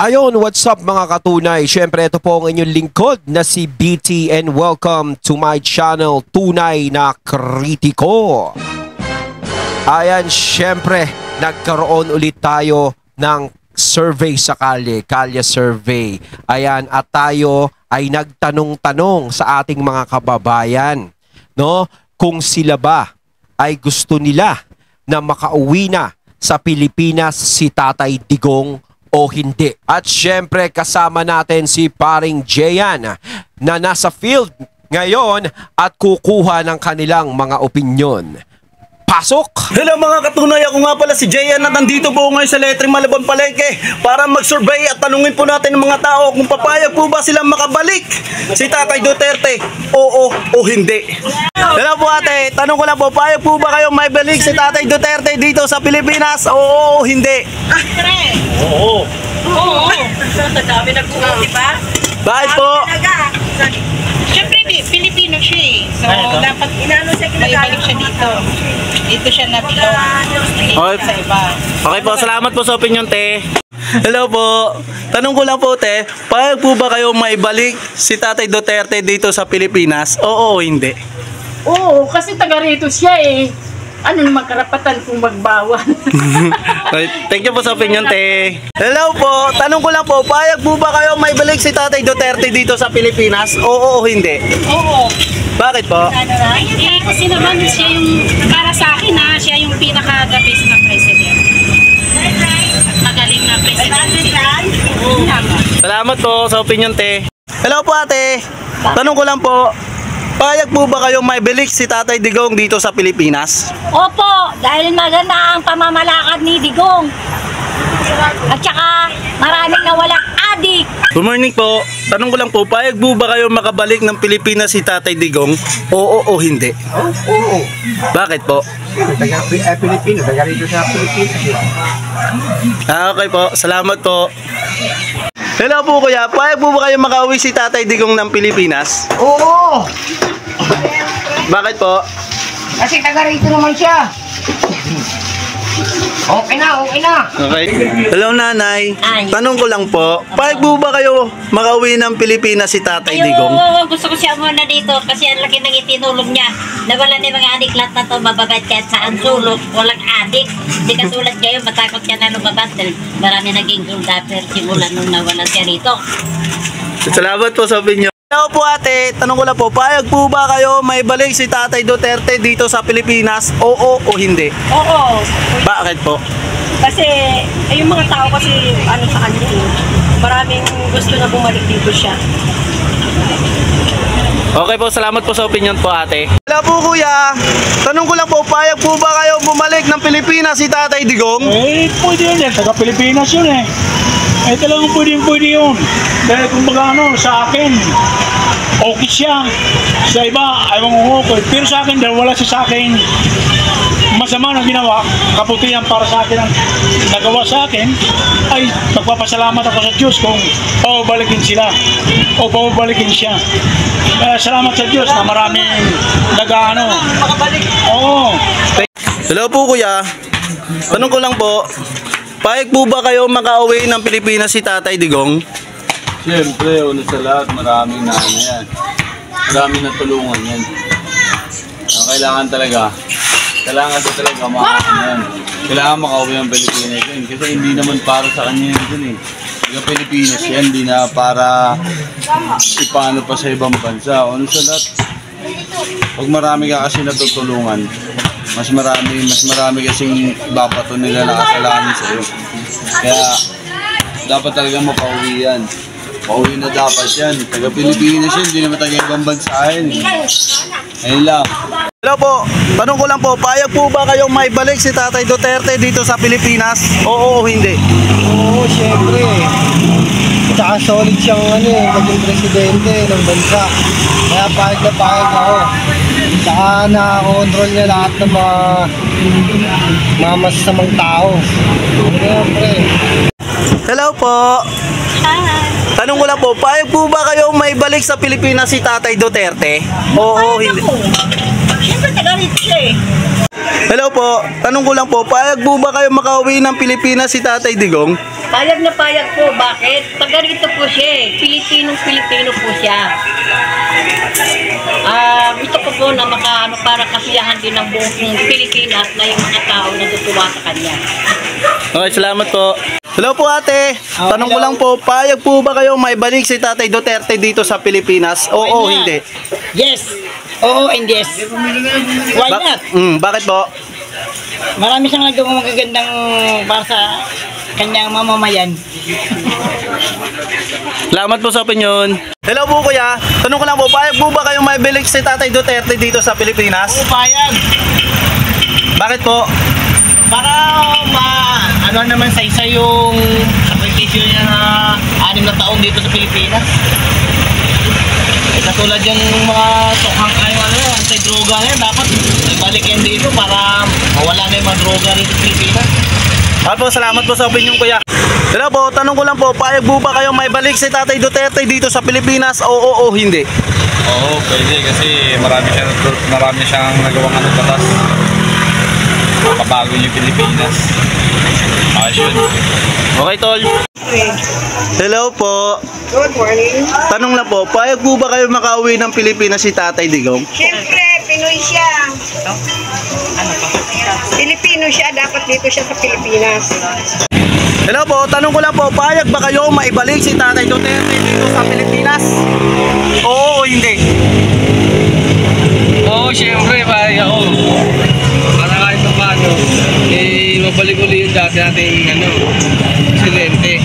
Ayon, what's up mga katunay? Siyempre, ito po ang inyong lingkod na si BT and welcome to my channel, Tunay na Kritiko. Ayan, siyempre, nagkaroon ulit tayo ng survey sa kalye survey. Ayan, at tayo ay nagtanong-tanong sa ating mga kababayan, no? Kung sila ba ay gusto nila na makauwi na sa Pilipinas si Tatay Digong o hindi. At syempre kasama natin si paring Jayan na nasa field ngayon at kukuha ng kanilang mga opinyon. Pasok! Hello mga katunay, ako nga pala si Jayan at nandito po ngayon sa Letri Malabon Palengke para mag-survey at tanungin po natin ng mga tao kung papayag po ba silang makabalik si Tatay Duterte, oo o hindi. Hello po ate, tanong ko lang po, payag po ba kayo may balik si Tatay Duterte dito sa Pilipinas, oo o hindi? Oo. Oo. Dami nagpupunta, di ba? Bakit po? Siyempre, Pilipino siya eh. So, dapat maibalik siya dito. Dito siya nabilog. Okay. Sa iba. Okay po, salamat po sa opinion, te. Hello po. Tanong ko lang po, te, payag po ba kayo maibalik si Tatay Duterte dito sa Pilipinas, oo o hindi? Oo, kasi taga rito siya eh. Ano naman karapatan kung magbawan? Okay, thank you po sa opinion, te. Hello po, tanong ko lang po, payag po ba kayo maibalik si Tatay Duterte dito sa Pilipinas, oo o hindi? Oo. Bakit po? Eh, kasi naman siya yung, para sa akin ha, siya yung pinaka-the best na president. At magaling na president. Oo. Salamat po sa opinion, te. Hello po ate, tanong ko lang po, payag po ba kayo maibalik si Tatay Digong dito sa Pilipinas? Opo, dahil maganda ang pamamalakad ni Digong. At saka maraming nawalang adik. Good morning po. Tanong ko lang po, payag po ba kayo makabalik ng Pilipinas si Tatay Digong? Oo o hindi? Oo. Bakit po? Pilipino, taga rito sa Pilipinas. Okay po, salamat po. Hello po kuya, payag po ba kayo makauwi si Tatay Digong ng Pilipinas? Oo! Bakit po? Kasi taga rito naman siya. Okay na, okay na. Okay. Hello nanay, Ay. tanong ko lang po, payag po ba kayo makauwi ng Pilipinas si Tatay Digong? Ayun, gusto ko siya muna dito kasi ang laki ng itinulong niya. Nawala na yung mga adik lahat na to, mababait kahit saan sulok, walang adik. Hindi katulad kayo, matakot ka na lumabas dahil marami naging soldater simula nung nawala siya rito. Salamat po sa opinion. Hello po ate, tanong ko lang po, payag po ba kayo may balik si Tatay Duterte dito sa Pilipinas, oo o hindi? Oo. Bakit po? Kasi, yung mga tao kasi, ano sa kanya eh, maraming gusto na bumalik dito siya. Okay po, salamat po sa opinion po ate. Hello po kuya, tanong ko lang po, payag po ba kayo bumalik ng Pilipinas si Tatay Digong? Eh, pwede yun. Taga Pilipinas yun eh. Eh, talagang pwede yun. Dahil kumbaga ano, sa akin, okay siya. Sa iba, ayaw mo okay. Pero sa akin, dahil wala siya sa akin, masama na ginawa, kaputihan para sa akin ang nagawa sa akin, ay magpapasalamat ako sa Diyos kung pababalikin sila o pababalikin siya. Kaya salamat sa Diyos na maraming nag-ano. Oo. Hello po kuya, tanong ko lang po, payag po ba kayo makauwi ng Pilipinas si Tatay Digong? Siyempre, una sa lahat, maraming na ano yan. Maraming natulungan yan. Ang kailangan talaga makakano yan. Kailangan makauwi ang Pilipinas yan. Kasi hindi naman para sa kanya yan eh. Yung Pilipinas yan, hindi na para ipano pa sa ibang bansa. Una sa lahat, pag marami ka kasi natutulungan, mas marami kasing babato nila na kasalanan sa iyo. Kaya dapat talaga mapauwi yan. Pauwi na dapat yan. Taga Pilipinas yan, hindi naman taga ibang bansa yan. Ayun lang. Hello po, tanong ko lang po, payag po ba kayong may balik si Tatay Duterte dito sa Pilipinas? Oo o hindi? Oo, syempre. Tsaka solid siyang naging presidente ng bansa. Kaya pahig na pahig ako. Tsaka nakakontrol niya lahat ng mga masasamang tao. Siyempre. Hello po. Tanong ko lang po, payag po ba kayo may balik sa Pilipinas si Tatay Duterte? Oo o hindi? Siyempre taga rito siya eh. Hello po, tanong ko lang po, payag po ba kayo makauwi ng Pilipinas si Tatay Digong? Payag na payag po. Bakit? Taga rito po siya eh. Pilipinong-Pilipino po siya. Gusto ko po na para kasiyahan din ng buong Pilipinas na yung mga tao na tutuwa sa kanya. Okay, salamat po. Hello po ate. Tanong ko lang po, payag po ba kayo may balik si Tatay Duterte dito sa Pilipinas? Oo, hindi. Yes. Oo and yes. Why not? Bakit po? Marami siyang nagawang magagandang para sa kanyang mamamayan. Salamat po sa opinion. Hello po kuya. Tanong ko lang po, payag po ba kayo may balik si Tatay Duterte dito sa Pilipinas? Oo, payag. Bakit po? Para ano naman sa isa yung sakripisyo niya na 6 na taon dito sa Pilipinas. Katulad yung mga tokhang anti-droga na yan, dapat nagbalik yan dito para mawala na yung mga droga rin sa Pilipinas. Salamat po sa opinion kuya. Hello po, tanong ko lang po, payag po ba kayo may balik si Tatay Duterte dito sa Pilipinas? Oo o hindi? Oo, pwede kasi marami siyang nagawang batas. Makabago yung Pilipinas. Ayun. Okay, tol. Hello po. Good morning. Tanong lang po, payag po ba kayo makauwi ng Pilipinas si Tatay Digong? Siyempre, Pinoy siya. Pilipino siya, dapat dito siya sa Pilipinas. Hello po, tanong ko lang po, payag ba kayo maibalik si Tatay Duterte dito sa Pilipinas? Oo o hindi? Oo, siyempre, payag ako. Para kahit pa paano, mabalik uli yung dati nating presidente.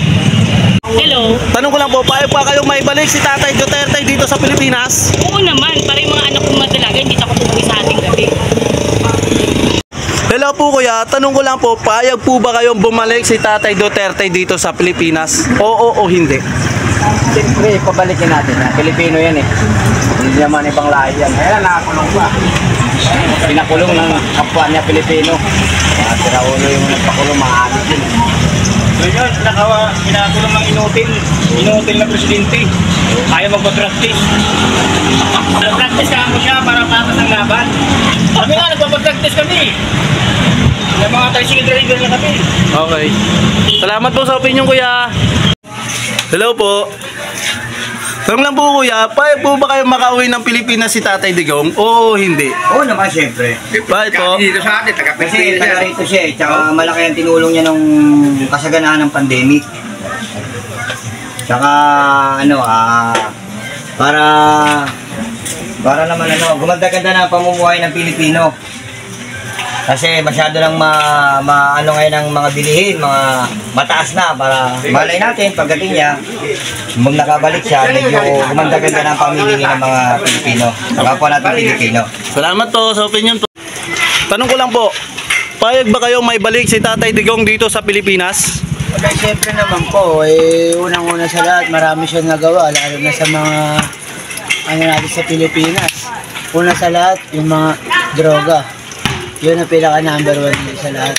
Hello? Tanong ko lang po, payag ba kayo maibalik si Tatay Duterte dito sa Pilipinas? Oo naman, para yung mga anak kong madalaga, hindi ako tumuwi sa ating gabi. Hello po kuya, tanong ko lang po, payag po ba kayong bumalik si Tatay Duterte dito sa Pilipinas? Oo o hindi? Siyempre, pabalikin natin. Pilipino yan eh. Hindi naman ibang lahi yan. Kaya nakakulong pa. Pinakulong ng kapwa niya Pilipino. Sira ulo yung nagpakulong, maalit din. Ngayon, pinakulong ng inutil na presidente. Ayaw magpa-practice. Practice ka mo siya para patas ang laban. Kami nga, nagpa-practice kami. Yung mga tricycle driver na kami. Okay. Salamat po sa opinion kuya. Hello po. Tanong lang po kuya, payag po ba kayo makauwi ng Pilipinas si Tatay Digong? Oo hindi? Oo naman, siyempre. Bakit po? Dito sa atin, Kasi taga rito siya eh. Tsaka malaki ang tinulong niya nung kasaganaan ng pandemic. Tsaka para naman gumanda-ganda na ang pamumuhay ng Pilipino. Kasi masyado lang ngayon ang mga bilihin, mga mataas na para malay natin pagdating niya, kung nakabalik siya, medyo gumanda-ganda na ang pamilingin ng mga Pilipino. Kapwa natin Pilipino. Salamat po sa opinion po. Tanong ko lang po, payag ba kayo may balik si Tatay Digong dito sa Pilipinas? Okay, siyempre naman po, unang-una sa lahat, marami siyang nagawa, lalo na sa mga natin sa Pilipinas. Una sa lahat, yung mga droga. Yun ang pinaka number 1 sa lahat.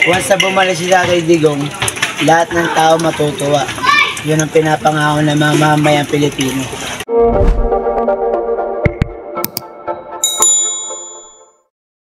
Once na bumalik si Tatay Digong, lahat ng tao matutuwa. Yun ang pinapangako ng mga mamamayang Pilipino.